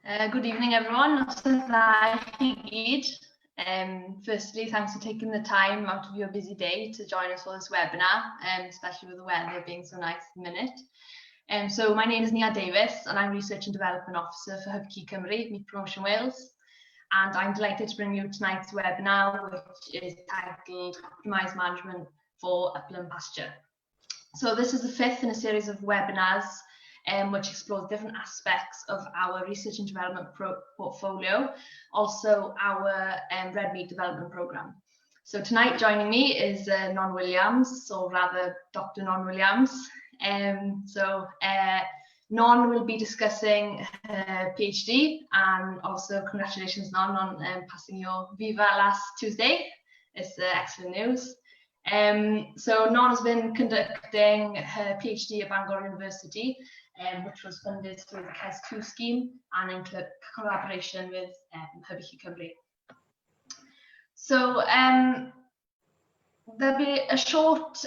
Good evening, everyone. Firstly, thanks for taking the time out of your busy day to join us for this webinar, especially with the weather being so nice at the minute. So my name is Ymunodd Davies, and I'm Research and Development Officer for HubKey Cymru, Meat Promotion Wales. And I'm delighted to bring you tonight's webinar, which is titled Optimised Management for Upland Pasture. So this is the fifth in a series of webinars which explores different aspects of our research and development portfolio, also our red meat development programme. So tonight joining me is Non Williams, or rather Dr Non Williams. Non will be discussing her PhD, and also congratulations Non on passing your Viva last Tuesday. It's excellent news. So Non has been conducting her PhD at Bangor University, which was funded through the CES 2 scheme and in collaboration with HubKey Cymru. So there'll be a shortish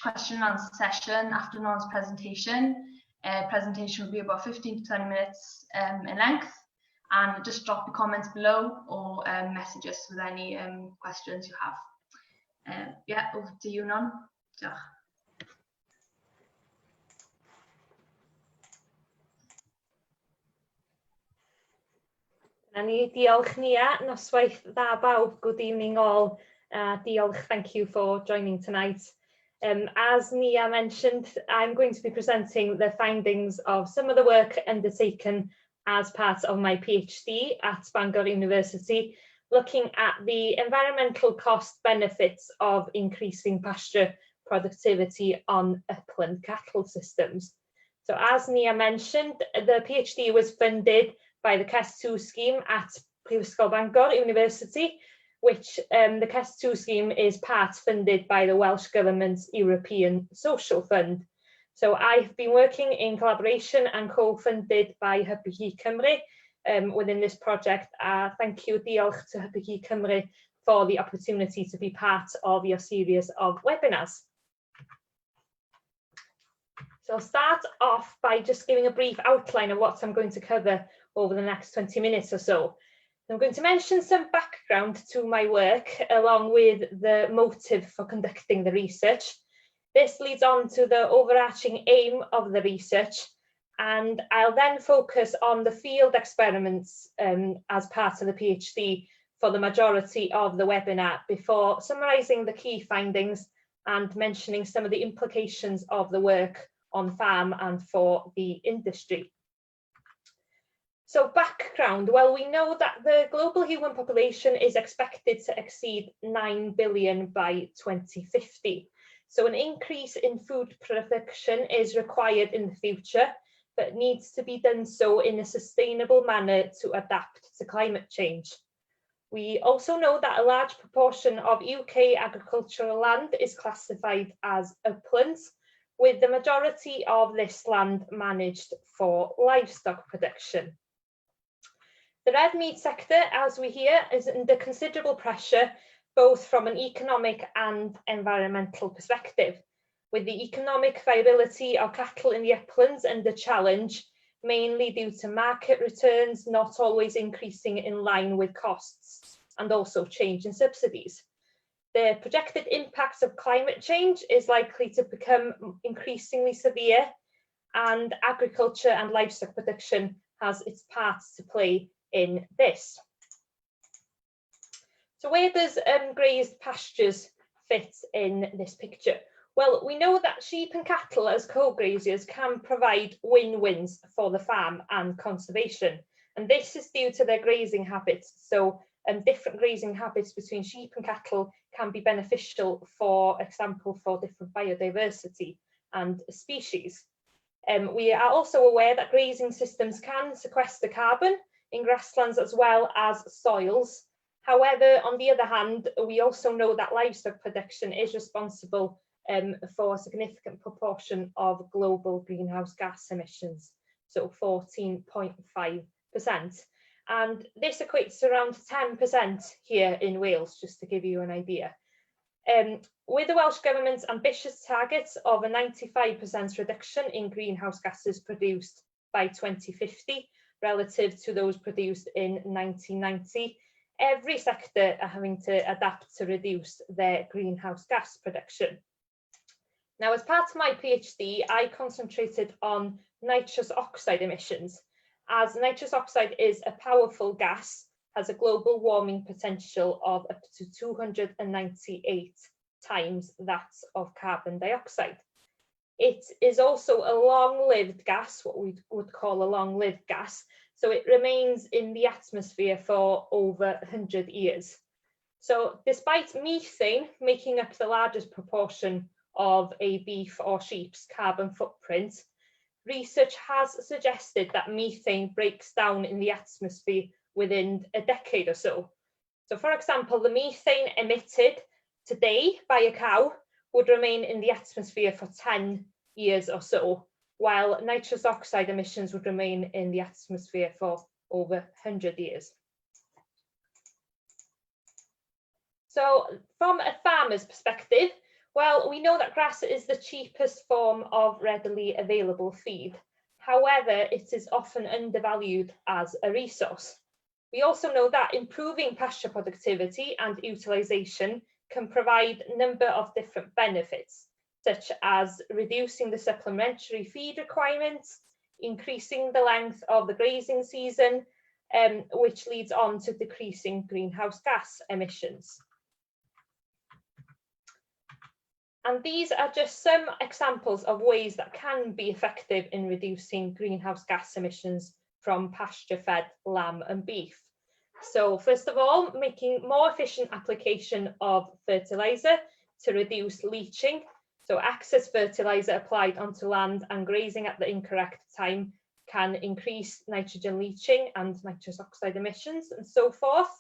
question and answer session after Non's presentation. Presentation will be about 15 to 20 minutes in length, and just drop your comments below or message us with any questions you have. Yeah, over to you, Non. Diolch. Diolch Nia, noswaith dda bawb, good evening all. Diolch, thank you for joining tonight. As Nia mentioned, I'm going to be presenting the findings of some of the work undertaken as part of my PhD at Bangor University, looking at the environmental cost benefits of increasing pasture productivity on upland cattle systems. So as Nia mentioned, the PhD was funded by the CES 2 scheme at Brifysgol Bangor University, which the CES 2 scheme is part funded by the Welsh Government's European Social Fund. So I've been working in collaboration and co-funded by HubKey Cymru within this project. Thank you, diolch to HubKey Cymru for the opportunity to be part of your series of webinars. So I'll start off by just giving a brief outline of what I'm going to cover over the next 20 minutes or so. I'm going to mention some background to my work along with the motive for conducting the research. This leads on to the overarching aim of the research, and I'll then focus on the field experiments as part of the PhD for the majority of the webinar, before summarising the key findings and mentioning some of the implications of the work on farm and for the industry. So background, well, we know that the global human population is expected to exceed 9 billion by 2050. So an increase in food production is required in the future, but needs to be done so in a sustainable manner to adapt to climate change. We also know that a large proportion of UK agricultural land is classified as uplands, with the majority of this land managed for livestock production. The red meat sector, as we hear, is under considerable pressure, both from an economic and environmental perspective, with the economic viability of cattle in the uplands under challenge, mainly due to market returns not always increasing in line with costs, and also change in subsidies. The projected impact of climate change is likely to become increasingly severe, and agriculture and livestock production has its part to play in this. So where does grazed pastures fit in this picture? Well, we know that sheep and cattle as co-graziers can provide win-wins for the farm and conservation, and this is due to their grazing habits. So different grazing habits between sheep and cattle can be beneficial, for example, for different biodiversity and species. We are also aware that grazing systems can sequester carbon in grasslands as well as soils. However, on the other hand, we also know that livestock production is responsible for a significant proportion of global greenhouse gas emissions, so 14.5%. And this equates to around 10% here in Wales, just to give you an idea. With the Welsh Government's ambitious targets of a 95% reduction in greenhouse gases produced by 2050, relative to those produced in 1990, every sector are having to adapt to reduce their greenhouse gas production. Now, as part of my PhD, I concentrated on nitrous oxide emissions, as nitrous oxide is a powerful gas, has a global warming potential of up to 298 times that of carbon dioxide. It is also a long-lived gas, what we would call a long-lived gas, so it remains in the atmosphere for over 100 years. So despite methane making up the largest proportion of a beef or sheep's carbon footprint, research has suggested that methane breaks down in the atmosphere within a decade or so. So for example, the methane emitted today by a cow would remain in the atmosphere for 10 years or so, while nitrous oxide emissions would remain in the atmosphere for over 100 years. So from a farmer's perspective, well, we know that grass is the cheapest form of readily available feed. However, it is often undervalued as a resource. We also know that improving pasture productivity and utilisation can provide a number of different benefits, such as reducing the supplementary feed requirements, increasing the length of the grazing season, which leads on to decreasing greenhouse gas emissions. And these are just some examples of ways that can be effective in reducing greenhouse gas emissions from pasture-fed lamb and beef. So first of all, making more efficient application of fertiliser to reduce leaching. So excess fertiliser applied onto land and grazing at the incorrect time can increase nitrogen leaching and nitrous oxide emissions and so forth.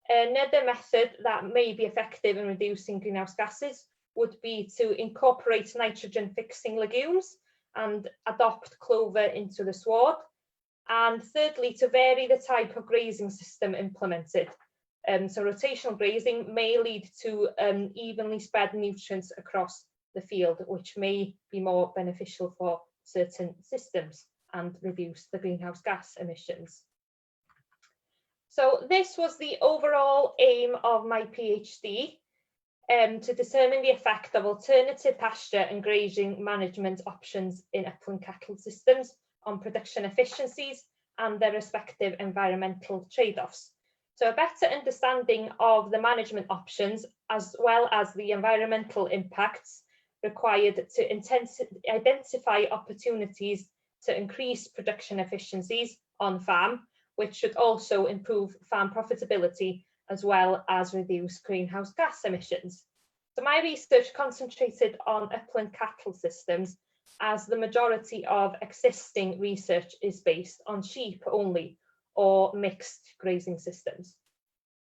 Another method that may be effective in reducing greenhouse gases would be to incorporate nitrogen fixing legumes and adopt clover into the sward. And thirdly, to vary the type of grazing system implemented. So rotational grazing may lead to evenly spread nutrients across the field, which may be more beneficial for certain systems and reduce the greenhouse gas emissions. So this was the overall aim of my PhD, to determine the effect of alternative pasture and grazing management options in upland cattle systems on production efficiencies and their respective environmental trade-offs. So a better understanding of the management options as well as the environmental impacts required to identify opportunities to increase production efficiencies on farm, which should also improve farm profitability as well as reduce greenhouse gas emissions. So my research concentrated on upland cattle systems, as the majority of existing research is based on sheep only or mixed grazing systems.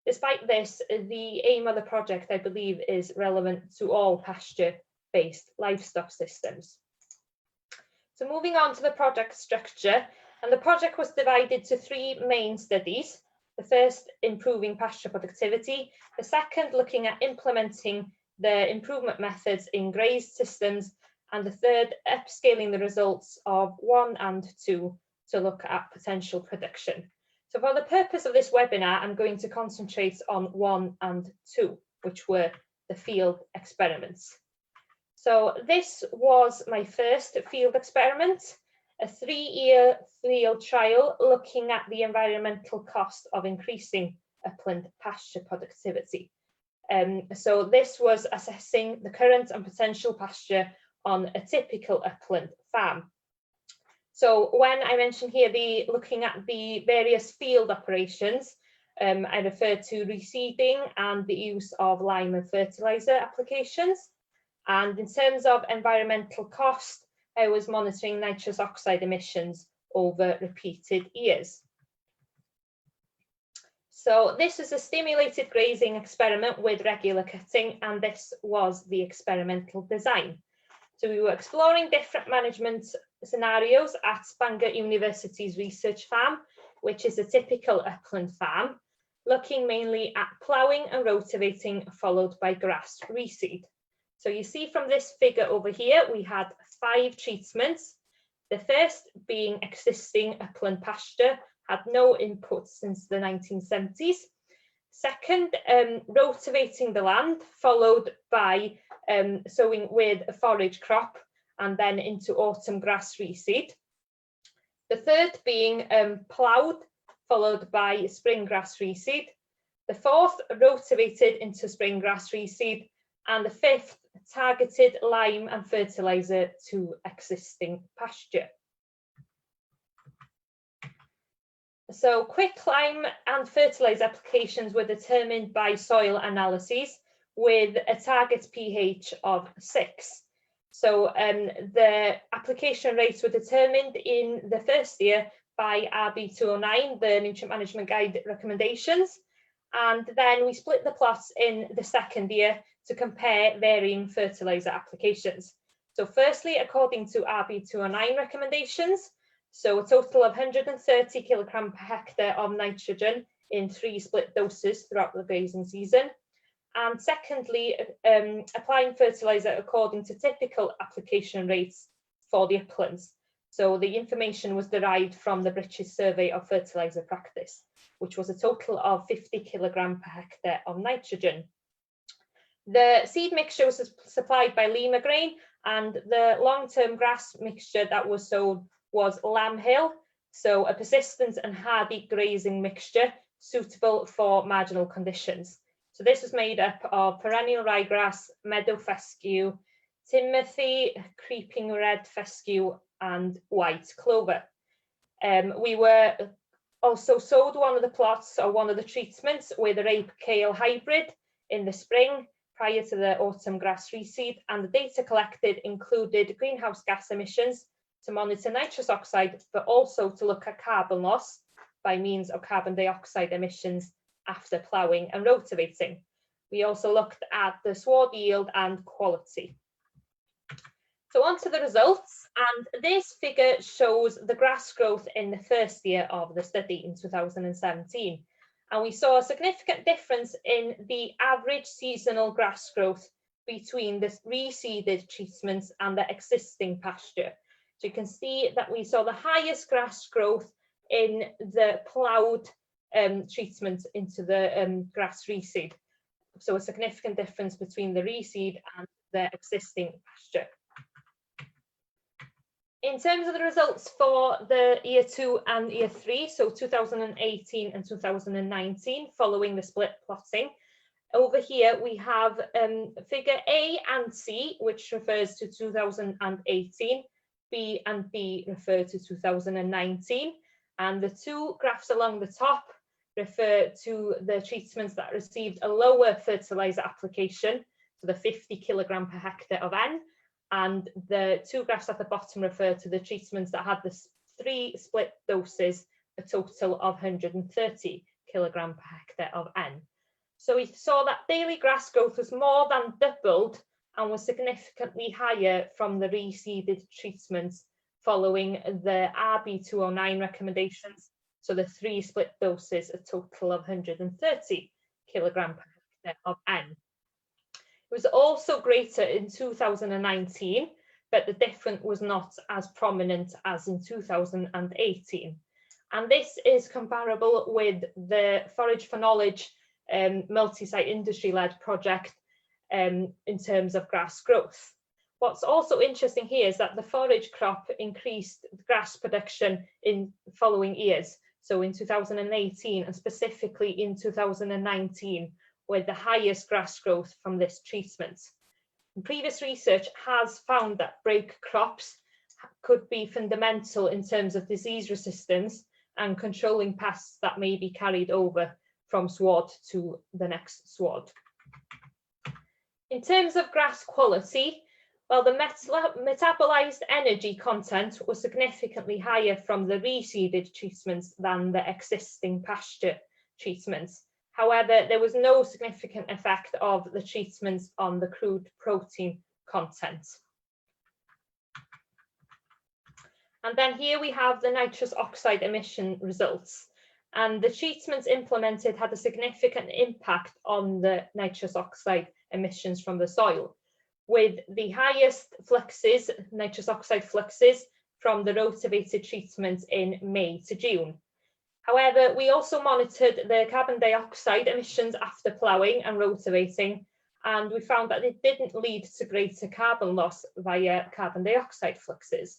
Despite this, the aim of the project, I believe, is relevant to all pasture-based livestock systems. So moving on to the project structure, and the project was divided to 3 main studies. The first, improving pasture productivity. The second, looking at implementing the improvement methods in grazed systems. And the third, upscaling the results of 1 and 2 to look at potential production. So for the purpose of this webinar, I'm going to concentrate on 1 and 2, which were the field experiments. So this was my first field experiment, a 3-year field trial looking at the environmental cost of increasing upland pasture productivity. So this was assessing the current and potential pasture on a typical upland farm. So when I mention here looking at the various field operations, I refer to reseeding and the use of lime and fertiliser applications. And in terms of environmental cost, I was monitoring nitrous oxide emissions over repeated years. So this is a stimulated grazing experiment with regular cutting, and this was the experimental design. So we were exploring different management scenarios at Bangor University's research farm, which is a typical upland farm, looking mainly at ploughing and rotivating, followed by grass reseed. So you see from this figure over here, we had 5 treatments. The first being existing upland pasture, had no input since the 1970s. Second, rotivating the land, followed by sowing with a forage crop and then into autumn grass reseed. The third being ploughed, followed by spring grass reseed. The fourth, rotivated into spring grass reseed. And the fifth, targeted lime and fertiliser to existing pasture. So quick lime and fertiliser applications were determined by soil analyses with a target pH of 6. So the application rates were determined in the first year by RB 209, the Nutrient Management Guide recommendations, and then we split the plots in the second year to compare varying fertiliser applications. So firstly, according to RB 209 recommendations, so a total of 130 kilogram per hectare of nitrogen in 3 split doses throughout the grazing season. And secondly, applying fertiliser according to typical application rates for the uplands. So the information was derived from the British Survey of Fertiliser Practice, which was a total of 50 kilogram per hectare of nitrogen. The seed mixture was supplied by Lima grain, and the long-term grass mixture that was sown was Lamb Hill, so a persistent and hardy grazing mixture suitable for marginal conditions. So this was made up of perennial ryegrass, meadow fescue, timothy, creeping red fescue, and white clover. We were also sowed one of the plots or one of the treatments with a rape kale hybrid in the spring prior to the autumn grass reseed, and the data collected included greenhouse gas emissions to monitor nitrous oxide, but also to look at carbon loss by means of carbon dioxide emissions after ploughing and rotivating. We also looked at the sward yield and quality. So on to the results, and this figure shows the grass growth in the first year of the study in 2017. And we saw a significant difference in the average seasonal grass growth between the reseeded treatments and the existing pasture. So you can see that we saw the highest grass growth in the ploughed treatment into the grass reseed. So a significant difference between the reseed and the existing pasture. In terms of the results for the year 2 and year 3, so 2018 and 2019, following the split plotting, over here we have figure A and C, which refers to 2018, B and B refer to 2019, and the two graphs along the top refer to the treatments that received a lower fertiliser application, so the 50 kilogram per hectare of N, and the two graphs at the bottom refer to the treatments that had the 3 split doses, a total of 130 kilogram per hectare of N. So we saw that daily grass growth was more than doubled and was significantly higher from the reseeded treatments following the RB 209 recommendations. So the 3 split doses, a total of 130 kilogram per hectare of N. It was also greater in 2019, but the difference was not as prominent as in 2018. And this is comparable with the Forage for Knowledge multi-site industry-led project in terms of grass growth. What's also interesting here is that the forage crop increased grass production in following years. So in 2018 and specifically in 2019, with the highest grass growth from this treatment. And previous research has found that break crops could be fundamental in terms of disease resistance and controlling pests that may be carried over from sward to the next sward. In terms of grass quality, well, the metabolized energy content was significantly higher from the reseeded treatments than the existing pasture treatments. However, there was no significant effect of the treatments on the crude protein content. And then here we have the nitrous oxide emission results. And the treatments implemented had a significant impact on the nitrous oxide emissions from the soil, with the highest fluxes, nitrous oxide fluxes, from the rotivated treatment in May to June. However, we also monitored the carbon dioxide emissions after ploughing and rotivating, and we found that it didn't lead to greater carbon loss via carbon dioxide fluxes.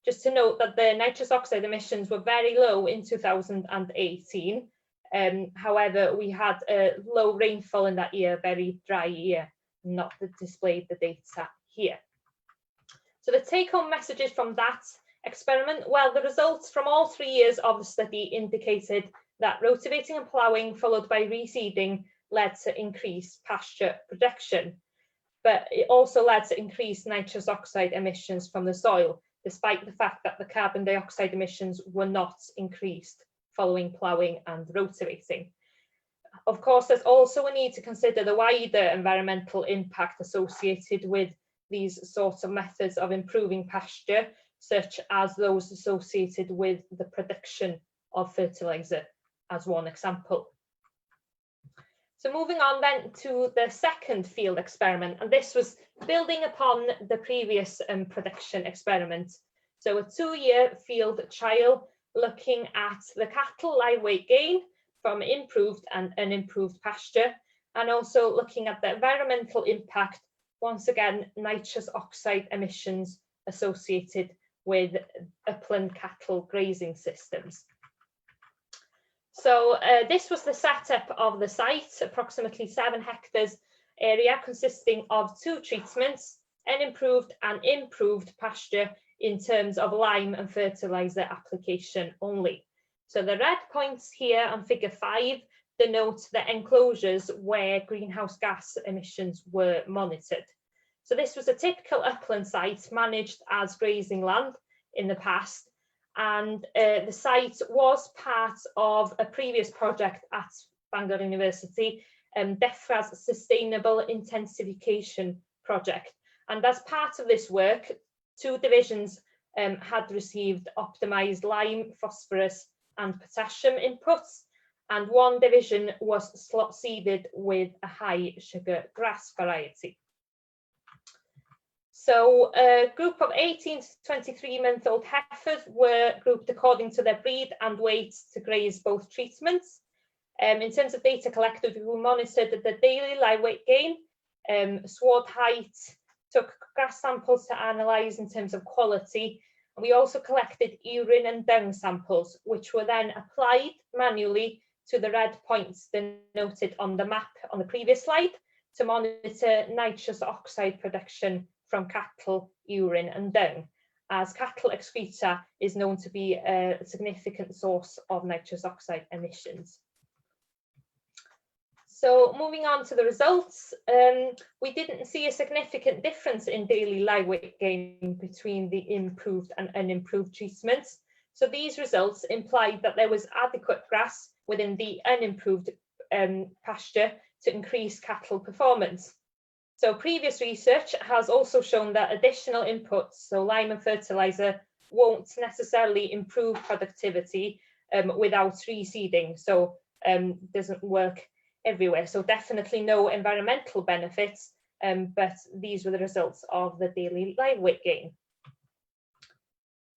Just to note that the nitrous oxide emissions were very low in 2018. However, we had a low rainfall in that year, very dry year, not displayed the data here. So the take-home messages from that experiment, well, the results from all 3 years of the study indicated that rotivating and ploughing followed by reseeding led to increased pasture production, but it also led to increased nitrous oxide emissions from the soil, despite the fact that the carbon dioxide emissions were not increased following ploughing and rotivating. Of course, there's also a need to consider the wider environmental impact associated with these sorts of methods of improving pasture, such as those associated with the production of fertiliser, as one example. So moving on then to the second field experiment, and this was building upon the previous production experiment. So a 2-year field trial looking at the cattle live weight gain from improved and unimproved pasture, and also looking at the environmental impact, once again, nitrous oxide emissions associated with upland cattle grazing systems. So this was the setup of the site, approximately 7 hectares area consisting of 2 treatments, unimproved and improved pasture in terms of lime and fertiliser application only. So the red points here on figure 5 denote the enclosures where greenhouse gas emissions were monitored. So this was a typical upland site managed as grazing land in the past, and the site was part of a previous project at Bangor University, DEFRA's Sustainable Intensification Project. And as part of this work, 2 divisions had received optimised lime, phosphorus and potassium inputs, and 1 division was slot seeded with a high sugar grass variety. So a group of 18 to 23-month-old heifers were grouped according to their breed and weight to graze both treatments. In terms of data collected, we monitored the daily live weight gain, sward height, took grass samples to analyse in terms of quality, and we also collected urine and dung samples, which were then applied manually to the red points denoted on the map on the previous slide to monitor nitrous oxide production from cattle, urine and dung, as cattle excreta is known to be a significant source of nitrous oxide emissions. So moving on to the results, we didn't see a significant difference in daily live weight gain between the improved and unimproved treatments. So these results implied that there was adequate grass within the unimproved pasture to increase cattle performance. So previous research has also shown that additional inputs, so lime and fertiliser, won't necessarily improve productivity without reseeding, so doesn't work everywhere. So definitely no environmental benefits, but these were the results of the daily live weight gain.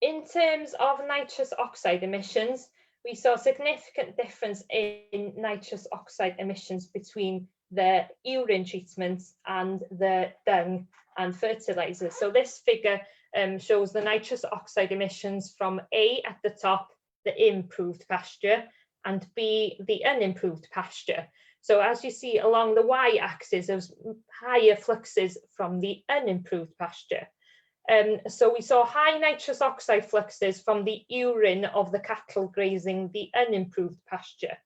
In terms of nitrous oxide emissions, we saw a significant difference in nitrous oxide emissions between the urine treatments and the dung and fertiliser. So this figure shows the nitrous oxide emissions from A at the top, the improved pasture, and B, the unimproved pasture. So as you see along the y-axis, there's higher fluxes from the unimproved pasture. So we saw high nitrous oxide fluxes from the urine of the cattle grazing the unimproved pasture.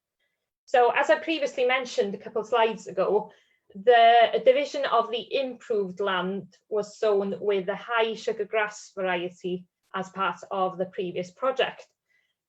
So as I previously mentioned a couple of slides ago, the division of the improved land was sown with a high sugar grass variety as part of the previous project.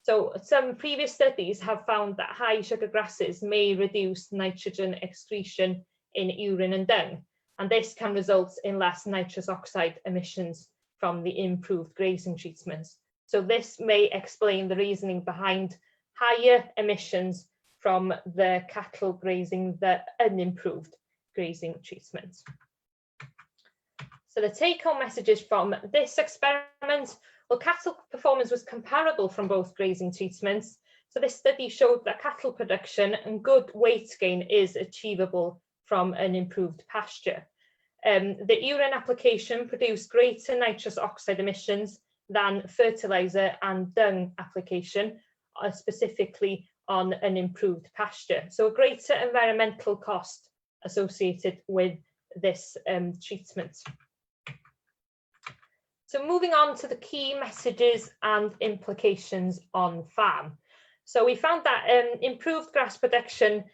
So some previous studies have found that high sugar grasses may reduce nitrogen excretion in urine and dung, and this can result in less nitrous oxide emissions from the improved grazing treatments. So this may explain the reasoning behind higher emissions from the cattle grazing the unimproved grazing treatments. So the take-home messages from this experiment, well, cattle performance was comparable from both grazing treatments. So this study showed that cattle production and good weight gain is achievable from an improved pasture. The urine application produced greater nitrous oxide emissions than fertiliser and dung application, specifically on an improved pasture. So a greater environmental cost associated with this treatment. So moving on to the key messages and implications on farm. So we found that improved grass production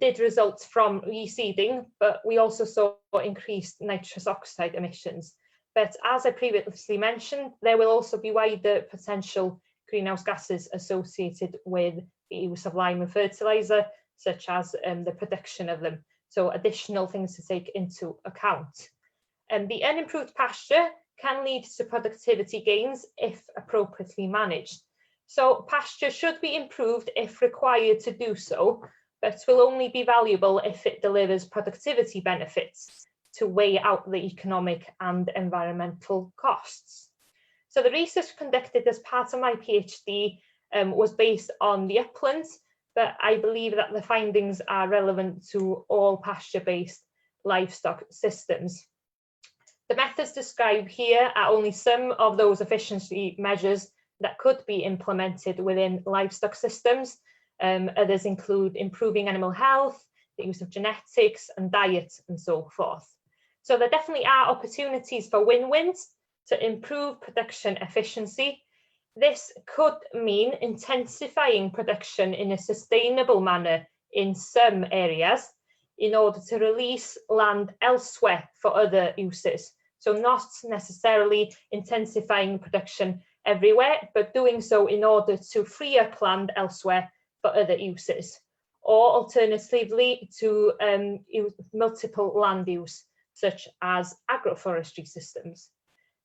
did result from reseeding, but we also saw increased nitrous oxide emissions. But as I previously mentioned, there will also be wider potential greenhouse gases associated with the use of lime and fertiliser, such as the production of them. So additional things to take into account. The unimproved pasture can lead to productivity gains if appropriately managed. So pasture should be improved if required to do so, but will only be valuable if it delivers productivity benefits to weigh out the economic and environmental costs. So the research conducted as part of my PhD was based on the uplands, but I believe that the findings are relevant to all pasture-based livestock systems. The methods described here are only some of those efficiency measures that could be implemented within livestock systems. Others include improving animal health, the use of genetics and diet and so forth. So there definitely are opportunities for win-wins to improve production efficiency. This could mean intensifying production in a sustainable manner in some areas in order to release land elsewhere for other uses. So not necessarily intensifying production everywhere, but doing so in order to free up land elsewhere for other uses, or alternatively to multiple land use, such as agroforestry systems.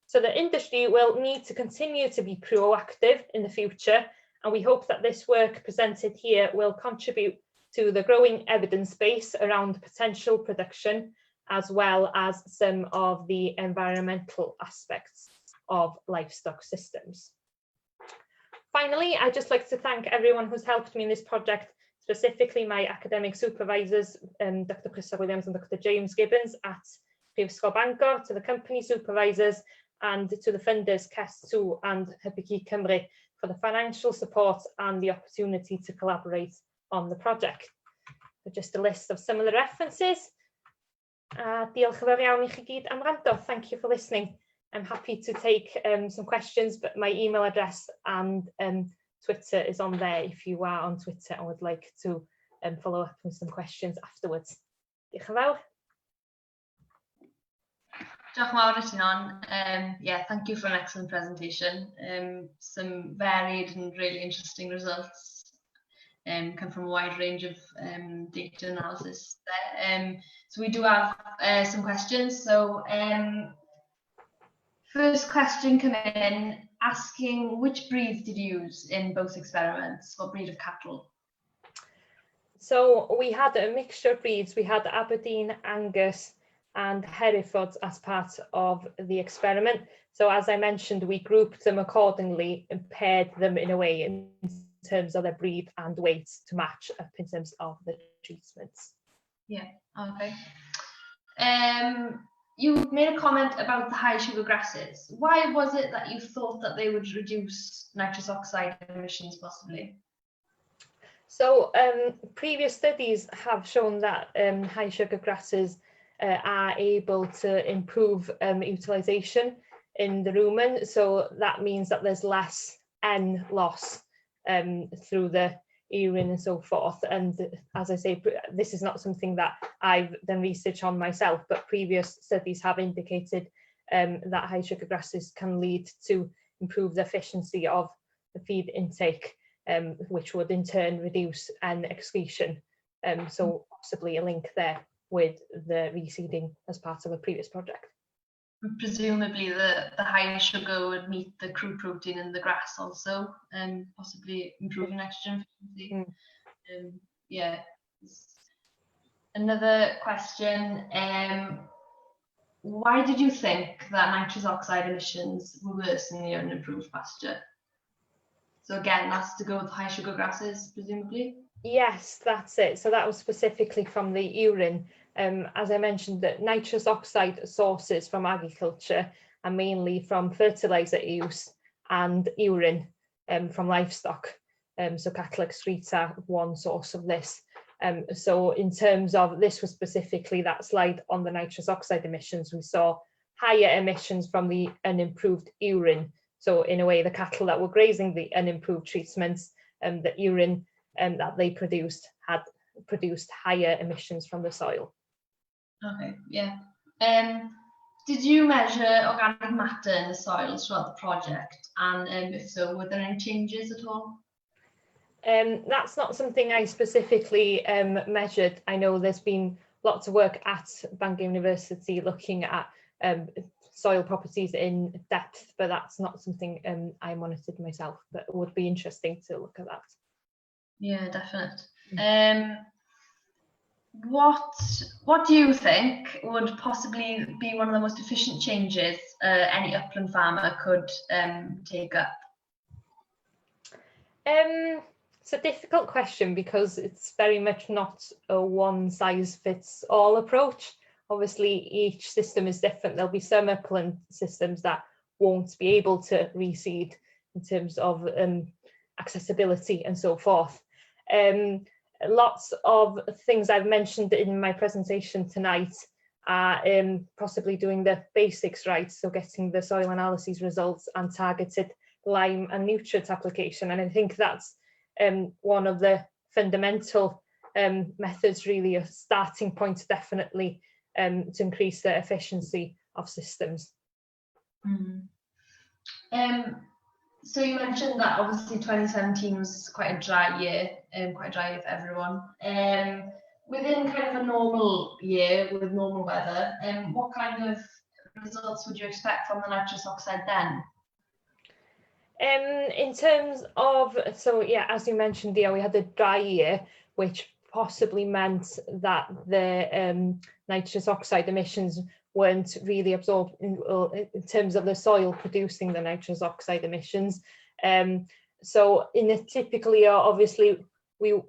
So the industry will need to continue to be proactive in the future, and we hope that this work presented here will contribute to the growing evidence base around potential production, as well as some of the environmental aspects of livestock systems. Finally, I'd just like to thank everyone who's helped me in this project, specifically my academic supervisors, Dr Brifysgol Williams and Dr James Gibbons at Brifysgol Bangor, to the company supervisors and to the funders CES2 and Hybugi Cymru for the financial support and the opportunity to collaborate on the project. So just a list of some of the references. Diolch yn fawr iawn I chi gyd am wrando. Thank you for listening. I'm happy to take some questions, but my email address and Twitter is on there if you are on Twitter and would like to follow up with some questions afterwards. Diolch yn fawr. Diolch yn fawr I ti, Non. Yeah, thank you for an excellent presentation. Some varied and really interesting results come from a wide range of data analysis there. So we do have some questions. So first question come in asking which breed did you use in both experiments? What breed of cattle? So we had a mixture of breeds. We had Aberdeen, Angus and Herefords as part of the experiment. So as I mentioned, we grouped them accordingly and paired them in a way in terms of their breed and weight to match up in terms of the treatments. Yeah, okay. You made a comment about the high sugar grasses. Why was it that you thought that they would reduce nitrous oxide emissions possibly? So previous studies have shown that high sugar grasses are able to improve utilisation in the rumen. So that means that there's less N loss through the urine and so forth. And as I say, this is not something that I've done research on myself, but previous studies have indicated that high sugar grasses can lead to improved efficiency of the feed intake, which would in turn reduce N excretion. So possibly a link there with the reseeding as part of a previous project. Presumably the higher sugar would meet the crude protein in the grass also, and possibly improving nitrogen efficiency. Yeah. Another question. why did you think that nitrous oxide emissions were worse in the unimproved pasture? So again, that's to go with high sugar grasses, presumably? Yes, that's it. So that was specifically from the urine. As I mentioned, that nitrous oxide sources from agriculture are mainly from fertiliser use and urine from livestock. So cattle excreta are one source of this. So in terms of, this was specifically that slide on the nitrous oxide emissions, we saw higher emissions from the unimproved urine. So in a way, the cattle that were grazing the unimproved treatments, the urine that they produced had produced higher emissions from the soil. Okay, yeah. Did you measure organic matter in the soils throughout the project? And if so, were there any changes at all? That's not something I specifically measured. I know there's been lots of work at Bangor University looking at soil properties in depth, but that's not something I monitored myself, but it would be interesting to look at that. Yeah, definitely. What do you think would possibly be one of the most efficient changes any upland farmer could take up? It's a difficult question because it's very much not a one-size-fits-all approach. Obviously, each system is different. There'll be some upland systems that won't be able to reseed in terms of accessibility and so forth. Lots of things I've mentioned in my presentation tonight are possibly doing the basics right, so getting the soil analysis results and targeted lime and nutrient application. And I think that's one of the fundamental methods, really, a starting point definitely to increase the efficiency of systems. So you mentioned that obviously 2017 was quite a dry year, for everyone. Within kind of a normal year with normal weather, what kind of results would you expect from the nitrous oxide then? In terms of, so yeah, as you mentioned, we had a dry year, which possibly meant that the nitrous oxide emissions weren't really absorbed in terms of the soil producing the nitrous oxide emissions. So in a typical year, obviously,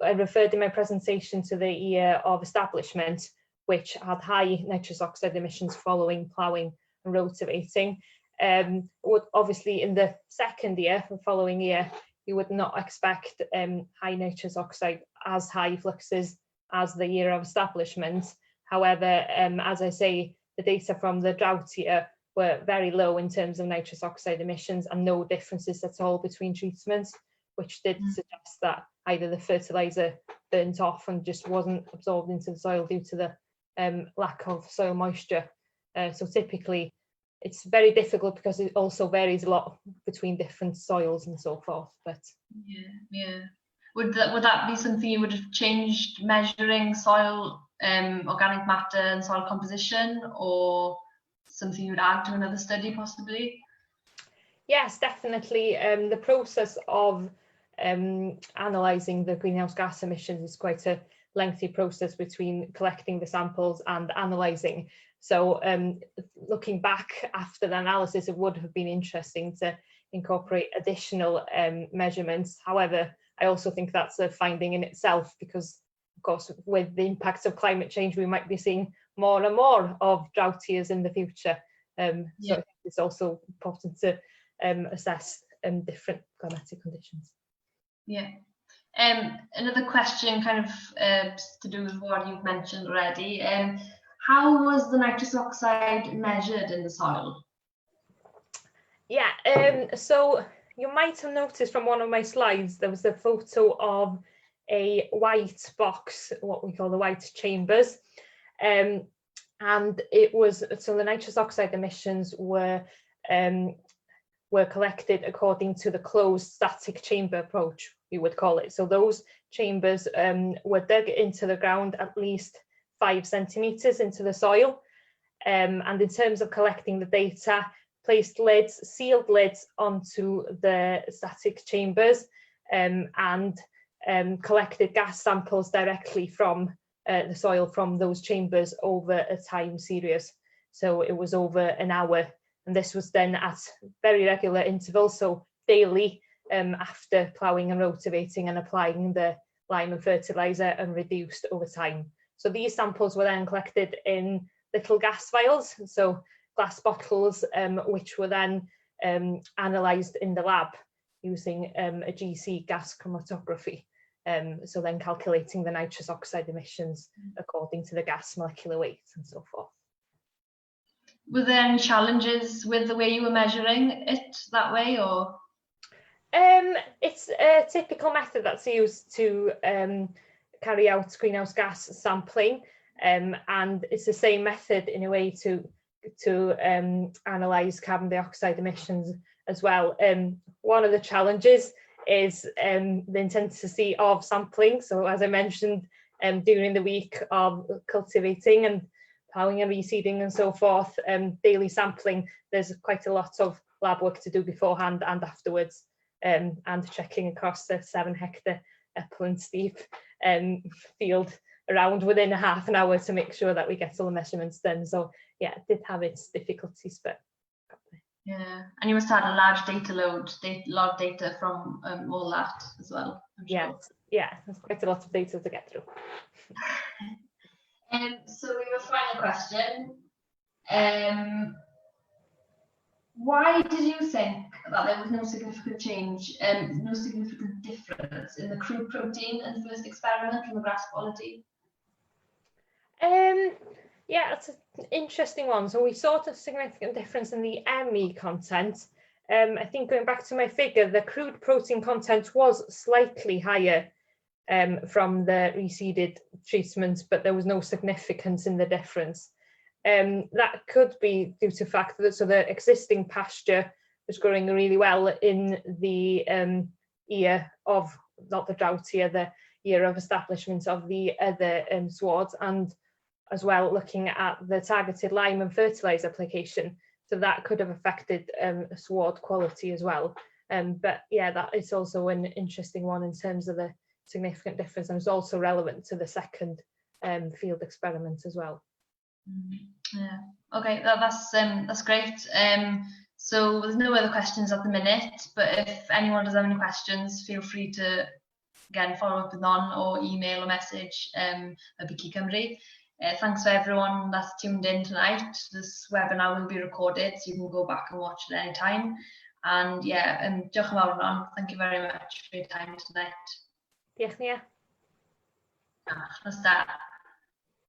I referred in my presentation to the year of establishment, which had high nitrous oxide emissions following ploughing and rotavating. Would obviously in the second year, the following year, you would not expect high nitrous oxide as high fluxes as the year of establishment. However, as I say, the data from the drought year were very low in terms of nitrous oxide emissions and no differences at all between treatments, which did suggest that either the fertiliser burnt off and just wasn't absorbed into the soil due to the lack of soil moisture. So typically, it's very difficult because it also varies a lot between different soils and so forth. But yeah. Would that be something you would have changed, measuring soil organic matter and soil composition, or something you would add to another study possibly? Yes, definitely. The process of analysing the greenhouse gas emissions is quite a lengthy process between collecting the samples and analysing. So looking back after the analysis, it would have been interesting to incorporate additional measurements. However, I also think that's a finding in itself because, of course, with the impacts of climate change, we might be seeing more and more of drought years in the future. So I think it's also important to assess different climatic conditions. Yeah. Another question kind of to do with what you've mentioned already. How was the nitrous oxide measured in the soil? Yeah, so you might have noticed from one of my slides, there was a photo of a white box, what we call the white chambers. And it was, so the nitrous oxide emissions were collected according to the closed static chamber approach, we would call it. So those chambers were dug into the ground at least 5 centimetres into the soil. And in terms of collecting the data, placed lids, sealed lids onto the static chambers and collected gas samples directly from the soil from those chambers over a time series. so it was over an hour, and this was done at very regular intervals, so daily, after ploughing and rotivating and applying the lime and fertiliser, and reduced over time. So these samples were then collected in little gas vials, so glass bottles, which were then analysed in the lab using a GC gas chromatography. So then calculating the nitrous oxide emissions according to the gas molecular weight and so forth. Were there any challenges with the way you were measuring it that way, or? It's a typical method that's used to carry out greenhouse gas sampling, and it's the same method in a way to analyse carbon dioxide emissions as well. One of the challenges is the intensity of sampling. So as I mentioned, during the week of cultivating and ploughing and reseeding and so forth, daily sampling, there's quite a lot of lab work to do beforehand and afterwards, and checking across the 7-hectare upland steep field around within a half an hour to make sure that we get all the measurements done. So yeah, it did have its difficulties, but got there. Yeah, and you must have had a large data load, a lot of data from all that as well. Yeah, yeah, there's quite a lot of data to get through. So your final question, why did you think that there was no significant change, no significant difference in the crude protein in the first experiment from the grass quality? Yeah, that's an interesting one. So we saw a significant difference in the ME content. I think going back to my figure, the crude protein content was slightly higher from the reseeded treatment, but there was no significance in the difference. That could be due to the fact that the existing pasture was growing really well in the year of, not the drought year, the year of establishment of the other swards, and as well looking at the targeted lime and fertiliser application. So that could have affected sward quality as well. But yeah, that is also an interesting one in terms of the significant difference, and it's also relevant to the second field experiment as well. Yeah, okay, that's great. So there's no other questions at the minute, but if anyone does have any questions, feel free to again follow up with Non or email or message Bici Cymru. Thanks for everyone that's tuned in tonight. This webinar will be recorded, so you can go back and watch it any time. And yeah, diolch yn fawr, Non. Thank you very much for your time tonight. Diolch, Nia. Nos da.